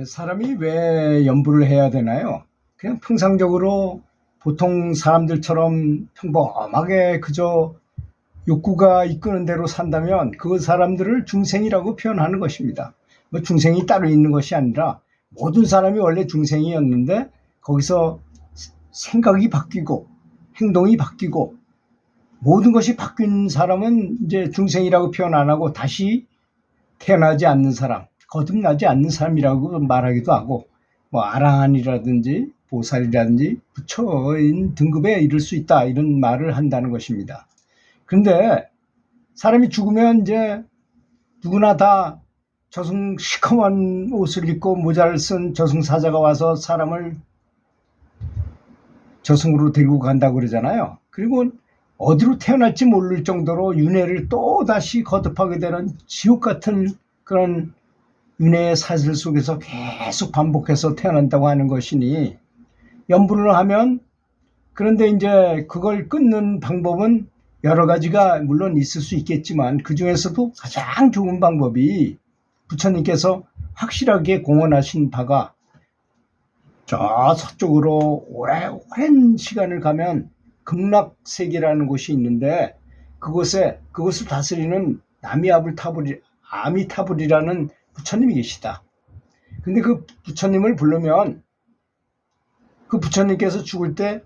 사람이 왜 연부를 해야 되나요? 그냥 평상적으로 보통 사람들처럼 평범하게 그저 욕구가 이끄는 대로 산다면 그 사람들을 중생이라고 표현하는 것입니다. 뭐 중생이 따로 있는 것이 아니라 모든 사람이 원래 중생이었는데 거기서 생각이 바뀌고 행동이 바뀌고 모든 것이 바뀐 사람은 이제 중생이라고 표현 안 하고 다시 태어나지 않는 사람, 거듭나지 않는 사람이라고 말하기도 하고, 뭐 아라한이라든지 보살이라든지 부처인 등급에 이를 수 있다, 이런 말을 한다는 것입니다. 그런데 사람이 죽으면 이제 누구나 다 저승 시커먼 옷을 입고 모자를 쓴 저승사자가 와서 사람을 저승으로 데리고 간다고 그러잖아요. 그리고 어디로 태어날지 모를 정도로 윤회를 또 다시 거듭하게 되는 지옥 같은 그런 윤회의 사슬 속에서 계속 반복해서 태어난다고 하는 것이니, 연부를 하면, 그런데 이제 그걸 끊는 방법은 여러 가지가 물론 있을 수 있겠지만 그 중에서도 가장 좋은 방법이 부처님께서 확실하게 공언하신 바가, 저 서쪽으로 오랜 시간을 가면 극락세계라는 곳이 있는데 그것을 다스리는 아미타불이라는 부처님이 계시다. 근데 그 부처님을 부르면 그 부처님께서 죽을 때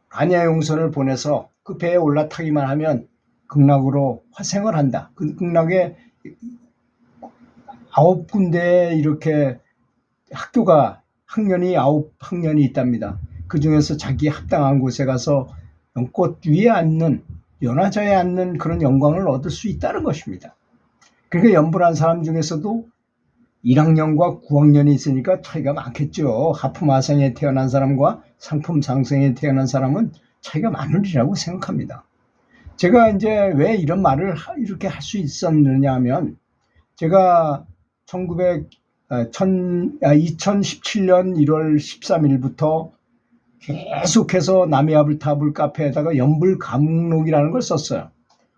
반야용선을 보내서 그 배에 올라타기만 하면 극락으로 화생을 한다. 그 극락에 9군데 이렇게 학년이 9학년이 있답니다. 그 중에서 자기 합당한 곳에 가서 연꽃 위에 앉는, 연화자에 앉는 그런 영광을 얻을 수 있다는 것입니다. 그러니까 연불한 사람 중에서도 1학년과 9학년이 있으니까 차이가 많겠죠. 하품하생에 태어난 사람과 상품상생에 태어난 사람은 차이가 많으리라고 생각합니다. 제가 이제 왜 이런 말을 이렇게 할 수 있었느냐 하면, 제가 2017년 1월 13일부터 계속해서 남해아불타불 카페에다가 연불감흥록이라는 걸 썼어요.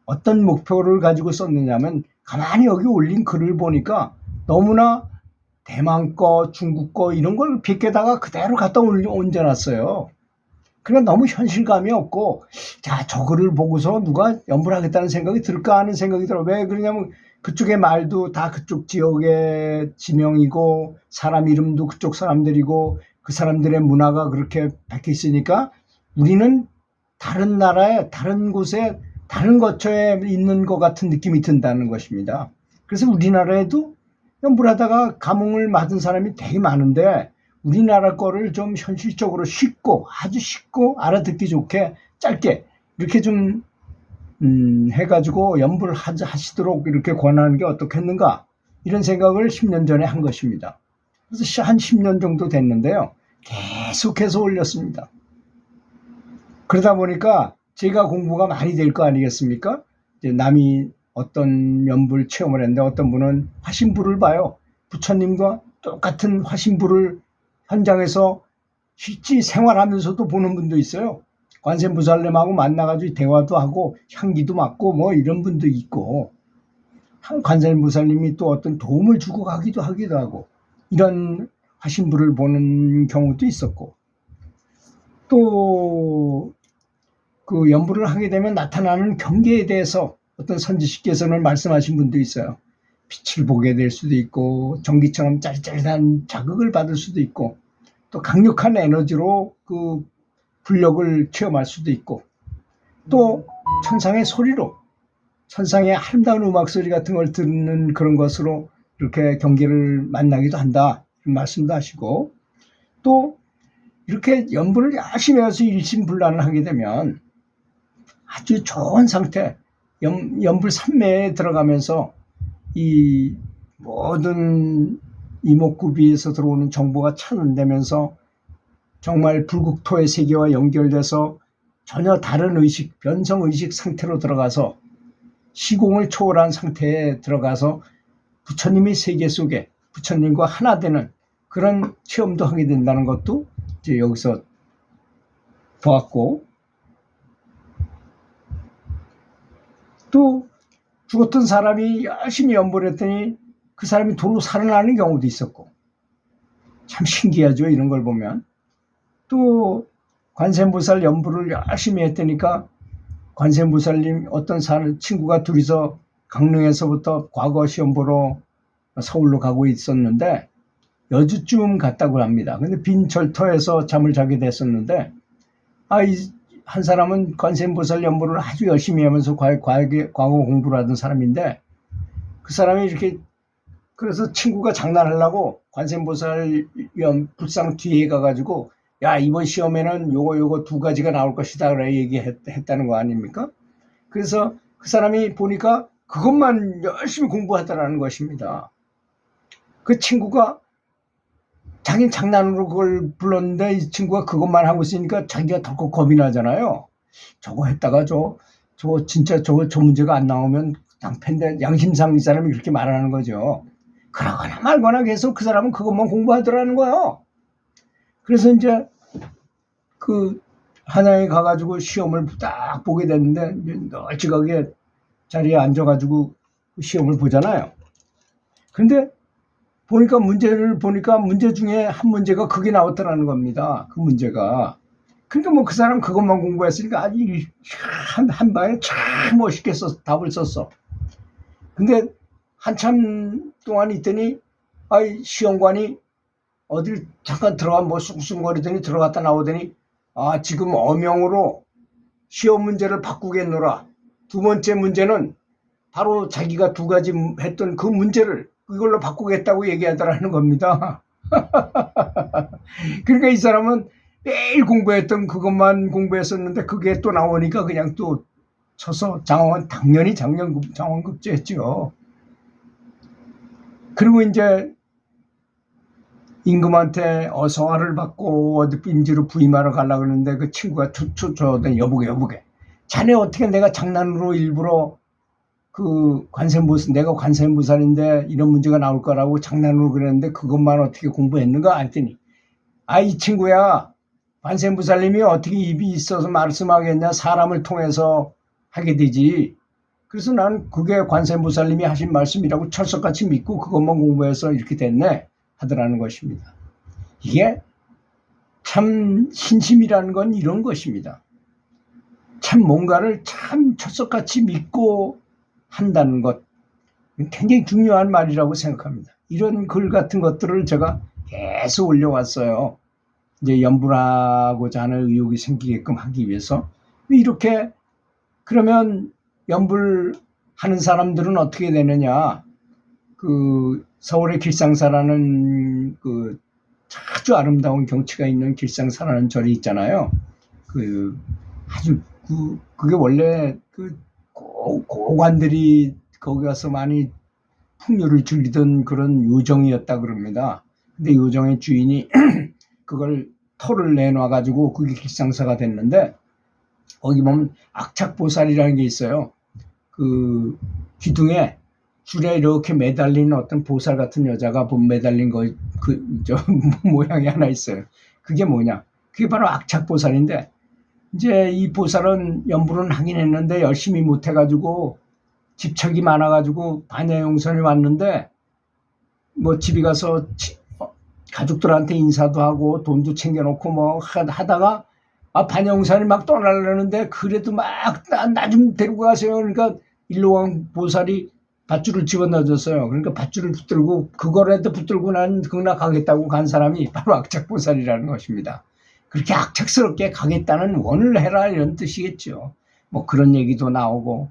어떤 목표를 가지고 썼느냐면, 가만히 여기 올린 글을 보니까 너무나 대만 거, 중국 거 이런 걸 빗게다가 그대로 갖다 얹어놨어요. 그러니까 너무 현실감이 없고, 자, 저 글을 보고서 누가 연불하겠다는 생각이 들까 하는 생각이 들어요. 왜 그러냐면 그쪽의 말도 다 그쪽 지역의 지명이고 사람 이름도 그쪽 사람들이고 그 사람들의 문화가 그렇게 박혀 있으니까 우리는 다른 나라에, 다른 곳에, 다른 거처에 있는 것 같은 느낌이 든다는 것입니다. 그래서 우리나라에도 연불하다가 감흥을 받은 사람이 되게 많은데, 우리나라 거를 좀 현실적으로 쉽고, 아주 쉽고 알아듣기 좋게 짧게 이렇게 좀 해가지고 연불을 하시도록 이렇게 권하는 게 어떻겠는가, 이런 생각을 10년 전에 한 것입니다. 그래서 한 10년 정도 됐는데요, 계속해서 올렸습니다. 그러다 보니까 제가 공부가 많이 될 거 아니겠습니까? 이제 남이 어떤 연불 체험을 했는데 어떤 분은 화신불을 봐요. 부처님과 똑같은 화신불을 현장에서 실제 생활하면서도 보는 분도 있어요. 관세음보살님하고 만나가지고 대화도 하고 향기도 맡고 뭐 이런 분도 있고, 관세음보살님이 또 어떤 도움을 주고 가기도 하고, 이런 화신불을 보는 경우도 있었고, 또 그 연불을 하게 되면 나타나는 경계에 대해서 어떤 선지식께서는 말씀하신 분도 있어요. 빛을 보게 될 수도 있고, 전기처럼 짜릿짜릿한 자극을 받을 수도 있고, 또 강력한 에너지로 그 불력을 체험할 수도 있고, 또 천상의 소리로, 천상의 아름다운 음악 소리 같은 걸 듣는 그런 것으로 이렇게 경계를 만나기도 한다, 이런 말씀도 하시고, 또 이렇게 연불을 열심히 해서 일심불란을 하게 되면 아주 좋은 상태, 연불 삼매에 들어가면서 이 모든 이목구비에서 들어오는 정보가 차단되면서 정말 불국토의 세계와 연결돼서 전혀 다른 의식, 변성의식 상태로 들어가서 시공을 초월한 상태에 들어가서 부처님의 세계 속에 부처님과 하나 되는 그런 체험도 하게 된다는 것도 이제 여기서 보았고, 또 죽었던 사람이 열심히 연불을 했더니 그 사람이 도로 살아나는 경우도 있었고, 참 신기하죠, 이런 걸 보면. 또 관세음보살 연부를 열심히 했다니까 관세음보살님 어떤 친구가 둘이서 강릉에서부터 과거 시험 보러 서울로 가고 있었는데 여주쯤 갔다고 합니다. 근데 빈 절터에서 잠을 자게 됐었는데 한 사람은 관세음보살 연부를 아주 열심히 하면서 과거 공부를 하던 사람인데 그 사람이 이렇게 그래서 친구가 장난하려고 관세음보살 불상 뒤에 가가지고 야 이번 시험에는 요거 두 가지가 나올 것이다 그래 얘기했다는 거 아닙니까? 그래서 그 사람이 보니까 그것만 열심히 공부하더라는 것입니다. 그 친구가 자기는 장난으로 그걸 불렀는데 이 친구가 그것만 하고 있으니까 자기가 덜컥 겁이 나잖아요. 저거 했다가 저 문제가 안 나오면 낭패인데 양심상 이 사람이 그렇게 말하는 거죠. 그러거나 말거나 계속 그 사람은 그것만 공부하더라는 거예요. 그래서 이제 그 한양에 가가지고 시험을 딱 보게 됐는데 널찍하게 자리에 앉아가지고 시험을 보잖아요. 근데 문제를 보니까 문제 중에 한 문제가 그게 나왔더라는 겁니다. 그 문제가. 그러니까 뭐 그 사람 그것만 공부했으니까 아주 한 방에 참 멋있게 답을 썼어. 근데 한참 동안 있더니 시험관이 어딜 잠깐 들어가 뭐 쑥쑥거리더니 들어갔다 나오더니 지금 어명으로 시험 문제를 바꾸겠노라. 두 번째 문제는 바로 자기가 두 가지 했던 그 문제를 그걸로 바꾸겠다고 얘기하더라는 겁니다. 그러니까 이 사람은 매일 공부했던 그것만 공부했었는데 그게 또 나오니까 그냥 또 쳐서 당연히 장원급제했죠. 그리고 이제 임금한테 어서화를 받고 어디 임지로 부임하러 가려고 그러는데 그 친구가 저더니 여보게 자네 어떻게 내가 장난으로 일부러 내가 관세음보살인데 이런 문제가 나올 거라고 장난으로 그랬는데 그것만 어떻게 공부했는가 했더니 이 친구야 관세음보살님이 어떻게 입이 있어서 말씀하겠냐 사람을 통해서 하게 되지. 그래서 난 그게 관세음보살님이 하신 말씀이라고 철석같이 믿고 그것만 공부해서 이렇게 됐네 하더라는 것입니다. 이게 참 신심이라는 건 이런 것입니다. 참 뭔가를 참 철석같이 믿고 한다는 것 굉장히 중요한 말이라고 생각합니다. 이런 글 같은 것들을 제가 계속 올려왔어요. 이제 연불하고자 하는 의욕이 생기게끔 하기 위해서. 이렇게 그러면 연불하는 사람들은 어떻게 되느냐. 서울의 길상사라는 아주 아름다운 경치가 있는 길상사라는 절이 있잖아요. 아주 그게 원래 고관들이 거기 가서 많이 풍류를 즐기던 그런 요정이었다 그럽니다. 근데 요정의 주인이 그걸 터를 내놔가지고 그게 길상사가 됐는데 거기 보면 악착보살이라는 게 있어요. 기둥에 줄에 이렇게 매달린 어떤 보살 같은 여자가 매달린 모양이 하나 있어요. 그게 뭐냐? 그게 바로 악착보살인데 이제 이 보살은 연불은 하긴 했는데 열심히 못해가지고 집착이 많아가지고 반야용선이 왔는데 뭐 집에 가서 가족들한테 인사도 하고 돈도 챙겨놓고 뭐 하다가 반야용선이 막 떠나려는데 그래도 막 나 좀 데리고 가세요. 그러니까 일로왕 보살이 밧줄을 집어넣어줬어요. 그러니까 밧줄을 붙들고 그거라도 붙들고 난 극락 가겠다고 간 사람이 바로 악착보살이라는 것입니다. 그렇게 악착스럽게 가겠다는 원을 해라 이런 뜻이겠죠. 뭐 그런 얘기도 나오고.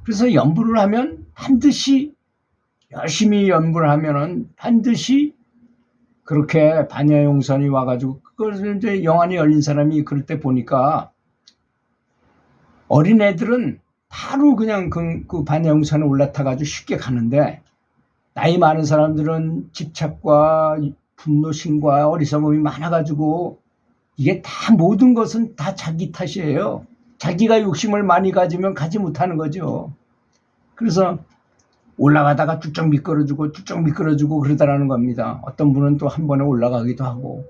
그래서 연불을 하면 반드시 열심히 연불을 하면은 반드시 그렇게 반야용선이 와가지고 그걸 이제 영안이 열린 사람이 그럴 때 보니까 어린애들은 바로 그냥 그 반야용선에 올라타가지고 쉽게 가는데 나이 많은 사람들은 집착과 분노심과 어리석음이 많아가지고 이게 다 모든 것은 다 자기 탓이에요. 자기가 욕심을 많이 가지면 가지 못하는 거죠. 그래서 올라가다가 쭉 미끄러지고 그러다라는 겁니다. 어떤 분은 또 한 번에 올라가기도 하고.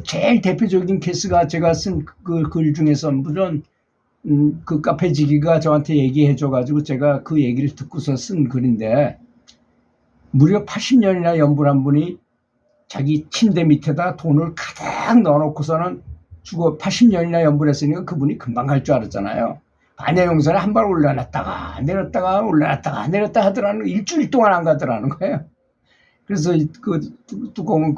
제일 대표적인 케이스가 제가 쓴 그 글 중에서 물론 그 카페지기가 저한테 얘기해줘가지고 제가 그 얘기를 듣고서 쓴 글인데 무려 80년이나 연불한 분이 자기 침대 밑에다 돈을 가득 넣어놓고서는 죽어 80년이나 연불했으니까 그분이 금방 갈 줄 알았잖아요. 반야용선에 한 발 올려놨다가 내렸다가 올려놨다가 내렸다 하더라는 일주일 동안 안 가더라는 거예요. 그래서 그 뚜껑을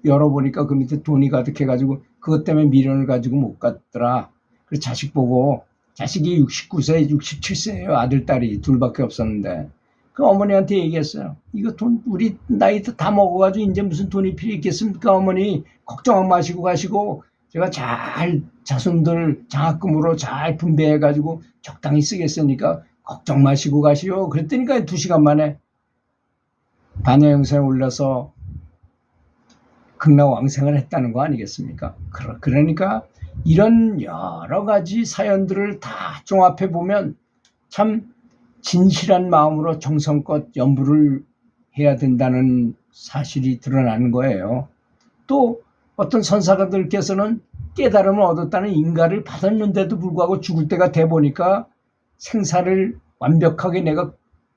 열어보니까 그 밑에 돈이 가득해가지고 그것 때문에 미련을 가지고 못 갔더라. 그래서 자식 보고, 자식이 69세, 67세예요. 아들, 딸이 둘밖에 없었는데. 그 어머니한테 얘기했어요. 이거 돈 우리 나이 다 먹어가지고 이제 무슨 돈이 필요 있겠습니까? 어머니 걱정 마시고 가시고 제가 잘 자손들 장학금으로 잘 분배해가지고 적당히 쓰겠으니까 걱정 마시고 가시오. 그랬더니까 2시간 만에 반야영상에 올라서 극락왕생을 했다는 거 아니겠습니까? 그러니까 이런 여러 가지 사연들을 다 종합해 보면 참 진실한 마음으로 정성껏 연부를 해야 된다는 사실이 드러나는 거예요. 또 어떤 선사가들께서는 깨달음을 얻었다는 인가를 받았는데도 불구하고 죽을 때가 돼 보니까 생사를 완벽하게 내가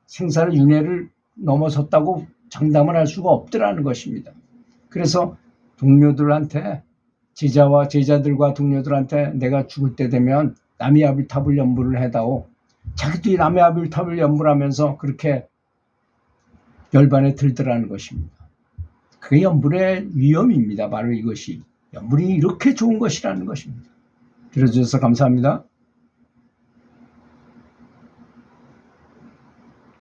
생사를 윤회를 넘어섰다고 장담을 할 수가 없더라는 것입니다. 그래서 동료들한테, 제자와 제자들과 동료들한테 내가 죽을 때 되면 남이아빌탑을 연부를 해다오. 자기들이 남이아빌탑을 연부를 하면서 그렇게 열반에 들더라는 것입니다. 그게 연불의 위험입니다. 바로 이것이. 연불이 이렇게 좋은 것이라는 것입니다. 들어주셔서 감사합니다.